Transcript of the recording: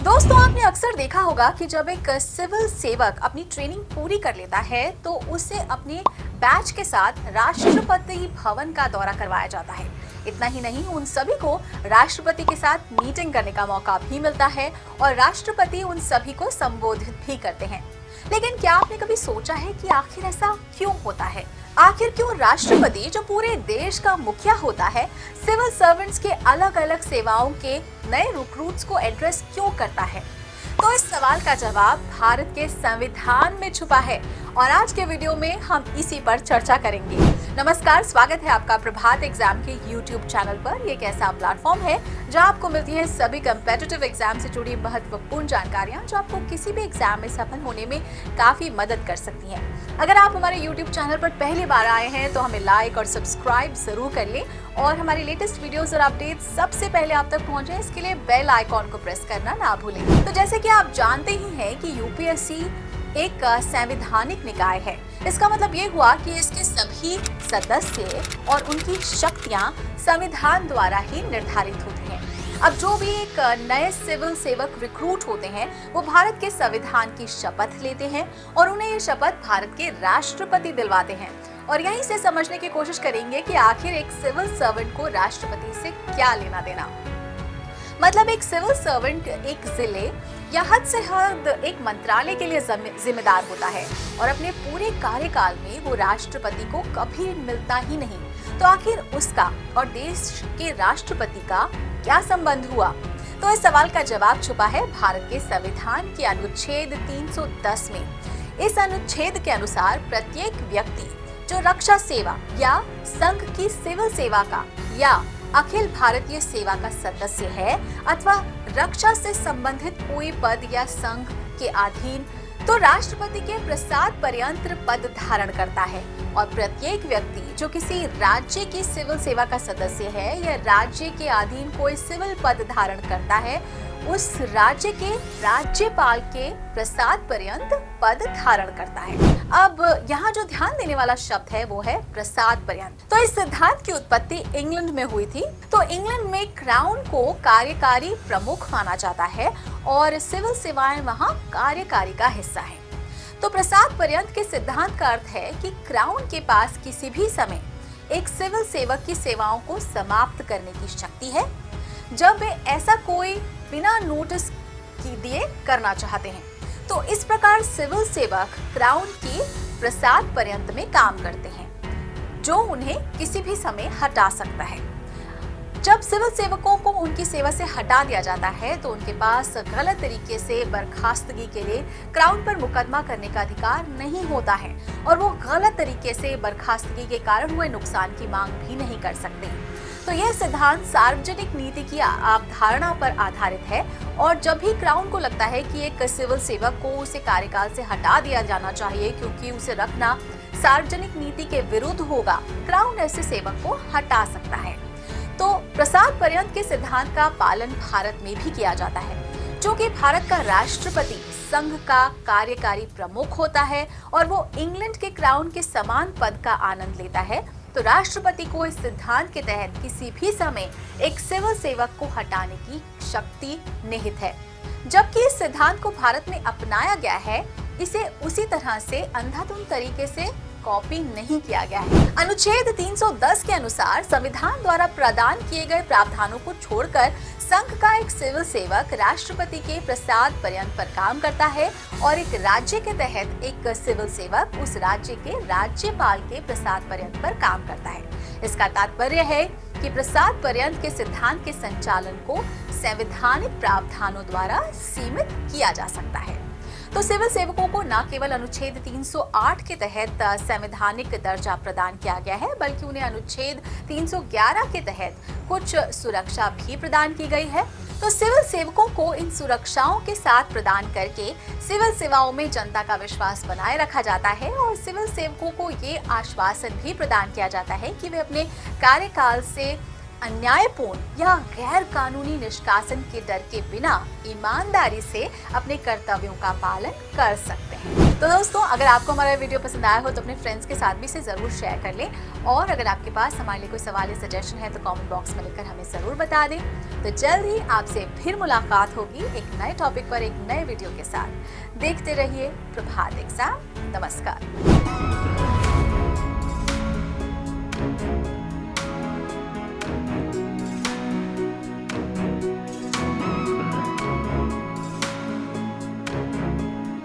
दोस्तों, आपने अक्सर देखा होगा कि जब एक सिविल सेवक अपनी ट्रेनिंग पूरी कर लेता है तो उसे अपने बैच के साथ राष्ट्रपति भवन का दौरा करवाया जाता है। इतना ही नहीं, उन सभी को राष्ट्रपति के साथ मीटिंग करने का मौका भी मिलता है और राष्ट्रपति उन सभी को संबोधित भी करते हैं। लेकिन क्या आपने कभी सोचा है कि आखिर ऐसा क्यों होता है? आखिर क्यों राष्ट्रपति, जो पूरे देश का मुखिया होता है, सिविल सर्वेंट्स के अलग अलग सेवाओं के नए रिक्रूट्स को एड्रेस क्यों करता है? तो इस सवाल का जवाब भारत के संविधान में छुपा है और आज के वीडियो में हम इसी पर चर्चा करेंगे। नमस्कार, स्वागत है आपका प्रभात एग्जाम के YouTube चैनल पर। ये एक ऐसा प्लेटफॉर्म है जहां आपको मिलती है सभी कम्पिटिटिव एग्जाम से जुड़ी महत्वपूर्ण जानकारियां जो आपको किसी भी एग्जाम में सफल होने में काफी मदद कर सकती हैं। अगर आप हमारे YouTube चैनल पर पहली बार आए हैं तो हमें लाइक और सब्सक्राइब जरूर कर लें और हमारी लेटेस्ट वीडियोस और अपडेट सबसे पहले आप तक पहुंचे, इसके लिए बेल आइकॉन को प्रेस करना ना भूलें। तो जैसे कि आप जानते ही हैं कि यूपीएससी एक संवैधानिक निकाय है। इसका मतलब ये हुआ कि इसके सभी सदस्य और उनकी शक्तियां संविधान द्वारा ही निर्धारित होती हैं। अब जो भी एक नए सिविल सेवक रिक्रूट होते हैं वो भारत के संविधान की शपथ लेते हैं और उन्हें ये शपथ भारत के राष्ट्रपति दिलवाते हैं। और यहीं से समझने की कोशिश करेंगे कि आखिर एक सिविल सर्वेंट को राष्ट्रपति से क्या लेना देना। मतलब एक सिविल सर्वेंट एक जिले या हद से हद एक मंत्रालय के लिए जिम्मेदार होता है और अपने पूरे कार्यकाल में वो राष्ट्रपति को कभी मिलता ही नहीं। तो आखिर उसका और देश के राष्ट्रपति का क्या संबंध हुआ? तो इस सवाल का जवाब छुपा है भारत के संविधान के अनुच्छेद 310 में। इस अनुच्छेद के अनुसार प्रत्येक व्यक्ति जो रक्षा सेवा या संघ की सिविल सेवा का या अखिल भारतीय सेवा का सदस्य है अथवा रक्षा से संबंधित कोई पद या संघ के अधीन, तो राष्ट्रपति के प्रसाद पर्यंत पद धारण करता है। और प्रत्येक व्यक्ति जो किसी राज्य की सिविल सेवा का सदस्य है या राज्य के अधीन कोई सिविल पद धारण करता है, उस राज्य के राज्यपाल के प्रसाद पर्यंत पद धारण करता है। अब यहाँ जो ध्यान देने वाला शब्द है वो है प्रसाद पर्यंत। तो इस सिद्धांत की उत्पत्ति इंग्लैंड में हुई थी। तो इंग्लैंड में क्राउन को कार्यकारी प्रमुख माना जाता है और सिविल सेवाएं वहाँ कार्यकारी का हिस्सा है। तो प्रसाद पर्यंत के सिद्धांत का अर्थ है कि क्राउन के पास किसी भी समय एक सिविल सेवक की सेवाओं को समाप्त करने की शक्ति है जब वे ऐसा कोई बिना नोटिस दिए करना चाहते हैं। तो इस प्रकार सिविल सेवक क्राउन की प्रसाद पर्यंत में काम करते हैं जो उन्हें किसी भी समय हटा सकता है। जब सिविल सेवकों को उनकी सेवा से हटा दिया जाता है तो उनके पास गलत तरीके से बर्खास्तगी के लिए क्राउन पर मुकदमा करने का अधिकार नहीं होता है और वो गलत तरीके से बर्खास्तगी के कारण हुए नुकसान की मांग भी नहीं कर सकते। तो यह सिद्धांत सार्वजनिक नीति की अवधारणा पर आधारित है और जब भी क्राउन को लगता है कि एक सिविल सेवक को उसे कार्यकाल से हटा दिया जाना चाहिए क्योंकि उसे रखना सार्वजनिक नीति के विरुद्ध होगा, क्राउन ऐसे सेवक को हटा सकता है। तो प्रसाद पर्यंत के सिद्धांत का पालन भारत में भी किया जाता है। जो कि भारत का राष्ट्रपति संघ का कार्यकारी प्रमुख होता है और वो इंग्लैंड के क्राउन के समान पद का आनंद लेता है, तो राष्ट्रपति को इस सिद्धांत के तहत किसी भी समय एक सिविल सेवक को हटाने की शक्ति निहित है। जबकि इस सिद्धांत को भारत में अपनाया गया है, इसे उसी तरह से अंधाधुंध तरीके से कॉपी नहीं किया गया है। अनुच्छेद 310 के अनुसार संविधान द्वारा प्रदान किए गए प्रावधानों को छोड़कर संघ का एक सिविल सेवक राष्ट्रपति के प्रसाद पर्यंत पर काम करता है और एक राज्य के तहत एक सिविल सेवक उस राज्य के राज्यपाल के प्रसाद पर्यंत पर काम करता है। इसका तात्पर्य है कि प्रसाद पर्यंत के सिद्धांत के संचालन को संवैधानिक प्रावधानों द्वारा सीमित किया जा सकता है। तो सिविल सेवकों को न केवल अनुच्छेद 308 के तहत संवैधानिक दर्जा प्रदान किया गया है बल्कि उन्हें अनुच्छेद 311 के तहत कुछ सुरक्षा भी प्रदान की गई है। तो सिविल सेवकों को इन सुरक्षाओं के साथ प्रदान करके सिविल सेवाओं में जनता का विश्वास बनाए रखा जाता है और सिविल सेवकों को ये आश्वासन भी प्रदान किया जाता है कि वे अपने कार्यकाल से अन्यायपूर्ण या गैर कानूनी निष्कासन के डर के बिना ईमानदारी से अपने कर्तव्यों का पालन कर सकते हैं। तो दोस्तों, अगर आपको हमारा वीडियो पसंद आया हो तो अपने फ्रेंड्स के साथ भी इसे जरूर शेयर कर लें और अगर आपके पास हमारे लिए कोई सवाल या सजेशन है तो कमेंट बॉक्स में लिखकर हमें जरूर बता दें। तो जल्द ही आपसे फिर मुलाकात होगी एक नए टॉपिक पर एक नए वीडियो के साथ। देखते रहिए प्रभात एग्जाम। नमस्कार।